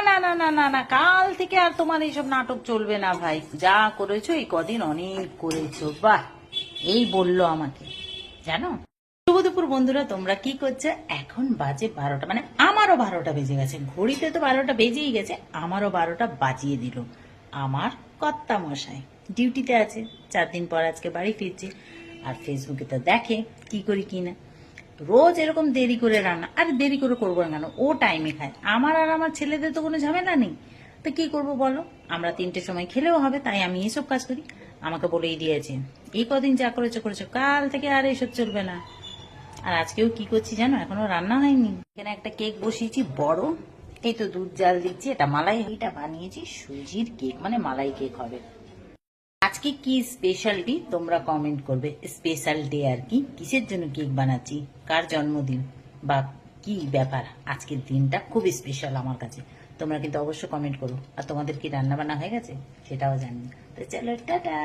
না না না না না, কাল থেকে আর তোমার এইসব নাটক চলবে না ভাই। যা করেছো এই কদিন অনেক করেছো, বাহ। এই বললো আমাকে, জানো। শুভ দুপুর বন্ধুরা, তোমরা কি করছো? এখন বাজে 12টা, মানে আমারও 12টা বেজে গেছে। ঘড়িতে তো 12টা বেজেই গেছে, আমারও 12টা বাজিয়ে দিল আমার কর্তা মশাই। ডিউটিতে আছে, 4 দিন পর আজকে বাড়ি ফিরছে। আর ফেসবুকে তো দেখে কি করি কি না। রোজ এরকম দেরি করে রান্না, আর দেরি করে করবো না কেন, ও টাইমে খায়। আমার আর আমার ছেলেদের তো কোনো ঝামেলা নেই, তো কি করব বলো। আমরা 3টের সময় খেলেও হবে, তাই আমি এসব কাজ করি। আমাকে বলেই দিয়েছে এই কদিন যা করেছো করেছো, কাল থেকে আর এসব চলবে না। আর আজকেও কি করছি জানো, এখনো রান্না হয়নি। এখানে একটা কেক বসিয়েছি বড়, এই তো দুধ জাল দিচ্ছি। এটা মালাই, এটা বানিয়েছি সুজির কেক, মানে মালাই কেক হবে। আজকে কি স্পেশাল ডে তোমরা কমেন্ট করবে। স্পেশাল ডে আর কি, কিসের জন্য কেক বানাচ্ছি, কার জন্মদিন বা কি ব্যাপার। আজকের দিনটা খুব স্পেশাল আমার কাছে। তোমরা কিন্তু অবশ্যই কমেন্ট করো। আর তোমাদের কি রান্না বান্না হয়ে গেছে সেটাও জানি। তো চলো, টাটা।